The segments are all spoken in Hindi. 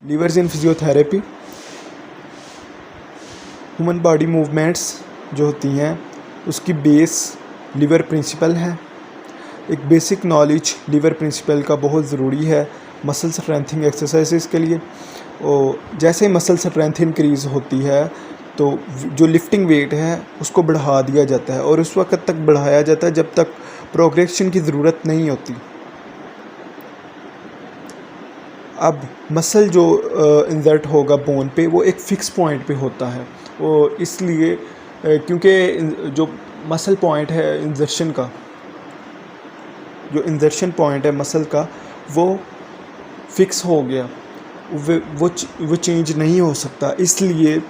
लीवर्स इन फिजियोथेरेपी। ह्यूमन बॉडी मूवमेंट्स जो होती हैं उसकी बेस लीवर प्रिंसिपल है। एक बेसिक नॉलेज लीवर प्रिंसिपल का बहुत ज़रूरी है मसल स्ट्रेंथिंग एक्सरसाइजेस के लिए। और जैसे ही मसल स्ट्रेंथ इंक्रीज़ होती है तो जो लिफ्टिंग वेट है उसको बढ़ा दिया जाता है और उस वक्त तक बढ़ाया जाता है जब तक प्रोग्रेशन की ज़रूरत नहीं होती। अब मसल जो इंसर्ट होगा बोन पे वो एक फ़िक्स पॉइंट पे होता है और इसलिए क्योंकि जो मसल पॉइंट है इंजर्शन का, जो इंजर्शन पॉइंट है मसल का वो फिक्स हो गया, वो चेंज नहीं हो सकता। इसलिए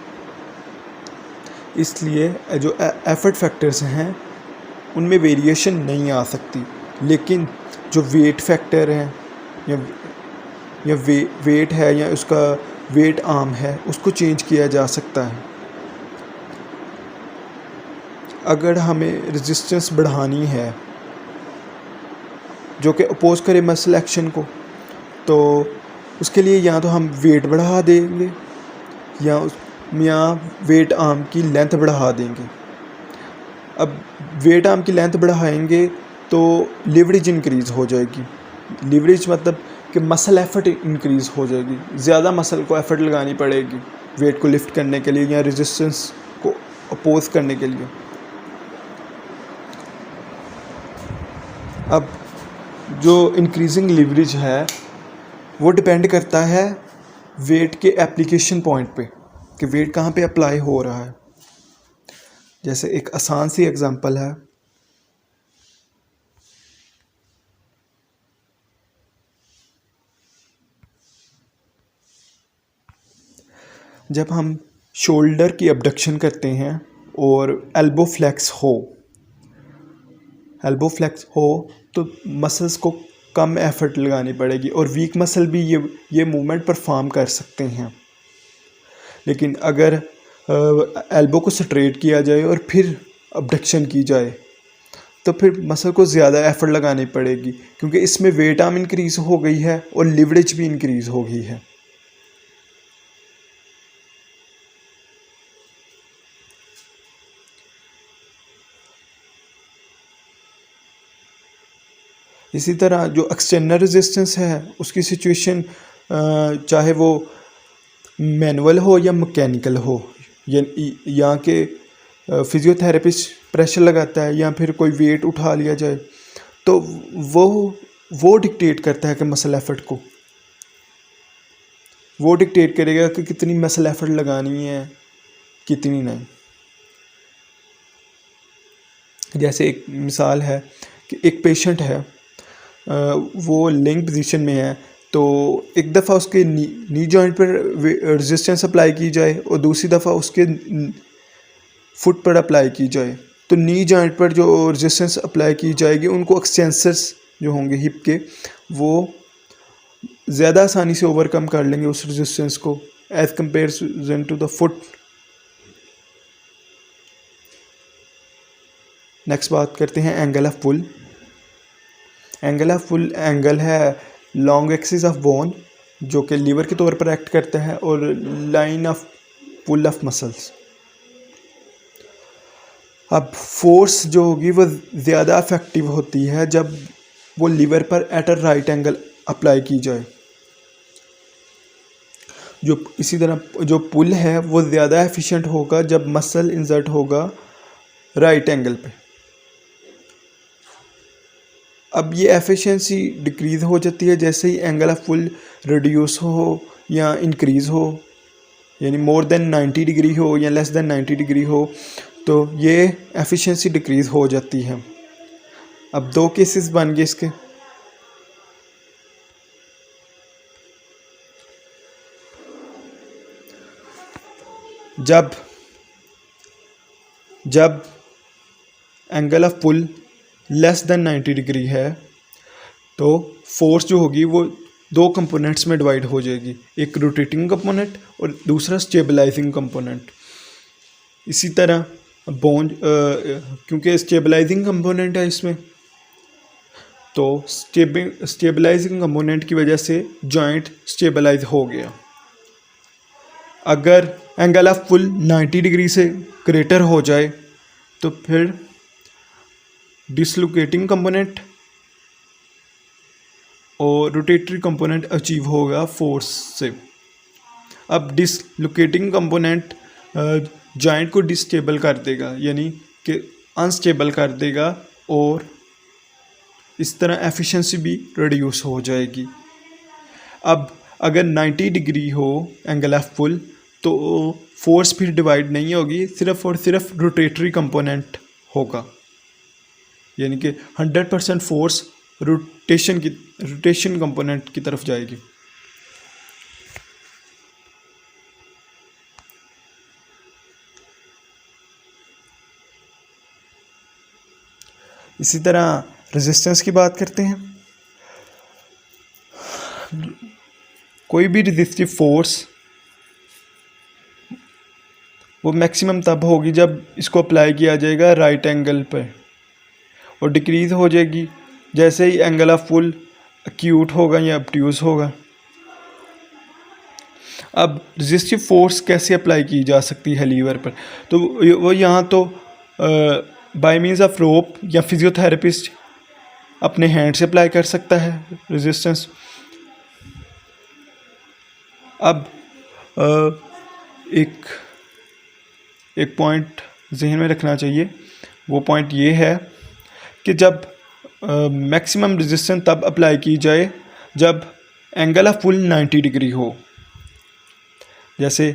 जो एफर्ट फैक्टर्स हैं उनमें वेरिएशन नहीं आ सकती। लेकिन जो वेट फैक्टर है या वेट है या उसका वेट आर्म है उसको चेंज किया जा सकता है। अगर हमें रेजिस्टेंस बढ़ानी है जो कि अपोज करे मसल एक्शन को, तो उसके लिए या तो हम वेट बढ़ा देंगे या वेट आर्म की लेंथ बढ़ा देंगे। अब वेट आर्म की लेंथ बढ़ाएंगे तो लीवरेज इंक्रीज़ हो जाएगी। लीवरेज मतलब कि मसल एफर्ट इंक्रीज़ हो जाएगी, ज़्यादा मसल को एफर्ट लगानी पड़ेगी वेट को लिफ्ट करने के लिए या रेजिस्टेंस को अपोज करने के लिए। अब जो इंक्रीजिंग लीवरेज है वो डिपेंड करता है वेट के एप्लीकेशन पॉइंट पे कि वेट कहाँ पे अप्लाई हो रहा है। जैसे एक आसान सी एग्जांपल है, जब हम शोल्डर की अबडक्शन करते हैं और एल्बो फ्लेक्स हो तो मसल्स को कम एफर्ट लगानी पड़ेगी और वीक मसल भी ये मूवमेंट परफॉर्म कर सकते हैं। लेकिन अगर एल्बो को स्ट्रेट किया जाए और फिर अबडक्शन की जाए तो फिर मसल को ज़्यादा एफर्ट लगानी पड़ेगी क्योंकि इसमें वेट आर्म इंक्रीज़ हो गई है और लिवरेज भी इंक्रीज़ हो गई है। इसी तरह जो एक्सटर्नल रेजिस्टेंस है उसकी सिचुएशन चाहे वो मैनुअल हो या मैकेनिकल हो या कि फिजियोथेरेपिस्ट प्रेशर लगाता है या फिर कोई वेट उठा लिया जाए तो वो डिक्टेट करता है कि मसल एफर्ट को, वो डिक्टेट करेगा कि कितनी मसल एफर्ट लगानी है कितनी नहीं। जैसे एक मिसाल है कि एक पेशेंट है, वो लिंक पोजीशन में है तो एक दफ़ा उसके नी जॉइंट पर रेजिस्टेंस अप्लाई की जाए और दूसरी दफ़ा उसके फुट पर अप्लाई की जाए तो नी जॉइंट पर जो रेजिस्टेंस अप्लाई की जाएगी उनको एक्सटेंसर्स जो होंगे हिप के वो ज़्यादा आसानी से ओवरकम कर लेंगे उस रेजिस्टेंस को as compare to the foot. Next बात करते हैं angle of pull. Angle of pull angle है लॉन्ग एक्सिस ऑफ बोन जो कि लीवर के तौर पर एक्ट करता है और line of pull of muscles. अब फोर्स जो होगी वो ज़्यादा इफेक्टिव होती है जब वो लीवर पर at a right angle apply की जाए। इसी तरह जो पुल है वो ज़्यादा एफिशिएंट होगा जब मसल इंसर्ट होगा राइट एंगल पे। अब ये एफिशिएंसी डिक्रीज़ हो जाती है जैसे ही एंगल ऑफ पुल रिड्यूस हो या इंक्रीज़ हो, यानी मोर देन 90 डिग्री हो या लेस देन 90 डिग्री हो तो ये एफिशिएंसी डिक्रीज़ हो जाती है। अब दो केसेस बन गए इसके। जब angle of pull less than 90 degree है तो फोर्स जो होगी वो दो कंपोनेंट्स में डिवाइड हो जाएगी, एक रोटेटिंग कंपोनेंट और दूसरा स्टेबलाइजिंग कंपोनेंट। इसी तरह बोन क्योंकि स्टेबलाइजिंग कंपोनेंट है इसमें तो स्टेबलाइजिंग कंपोनेंट की वजह से जॉइंट स्टेबलाइज हो गया। अगर एंगल ऑफ पुल 90 डिग्री से ग्रेटर हो जाए तो फिर डिसलोकेटिंग कंपोनेंट और रोटेटरी कंपोनेंट अचीव होगा फोर्स से। अब डिसलोकेटिंग कंपोनेंट जॉइंट को डिस्टेबल कर देगा, यानी कि अनस्टेबल कर देगा, और इस तरह एफिशिएंसी भी रिड्यूस हो जाएगी। अब अगर 90 डिग्री हो एंगल ऑफ पुल तो फोर्स फिर डिवाइड नहीं होगी, सिर्फ और सिर्फ रोटेटरी कंपोनेंट होगा, यानी कि 100% फोर्स रोटेशन कंपोनेंट की तरफ जाएगी। इसी तरह रेजिस्टेंस की बात करते हैं। कोई भी रेजिस्टिव फोर्स वो मैक्सिमम तब होगी जब इसको अप्लाई किया जाएगा राइट एंगल पर, और डिक्रीज़ हो जाएगी जैसे ही एंगल ऑफ पुल एक्यूट होगा या ऑब्ट्यूज होगा। अब रेजिस्टिव फोर्स कैसे अप्लाई की जा सकती है लीवर पर, तो वो यहाँ तो बाय मीन्स ऑफ रोप या फिजियोथेरेपिस्ट अपने हैंड से अप्लाई कर सकता है रेजिस्टेंस। अब एक पॉइंट जहन में रखना चाहिए, वो पॉइंट ये है कि जब मैक्सिमम रेजिस्टेंस तब अप्लाई की जाए जब एंगल ऑफ पुल 90 डिग्री हो। जैसे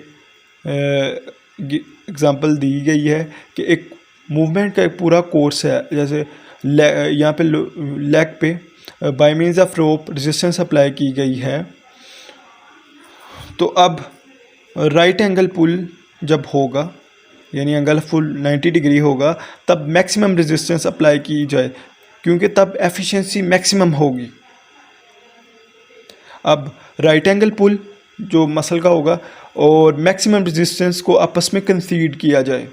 एग्ज़ाम्पल दी गई है कि एक मूवमेंट का एक पूरा कोर्स है, जैसे यहाँ पे लेग पे bye means of rope resistance apply की गई है, तो अब राइट एंगल पुल जब होगा, यानी एंगल ऑफ पुल 90 डिग्री होगा, तब मैक्सिमम रेजिस्टेंस अप्लाई की जाए, क्योंकि तब एफिशिएंसी मैक्सिमम होगी। अब राइट एंगल पुल जो मसल का होगा और मैक्सिमम रेजिस्टेंस को आपस में कंसीड किया जाए।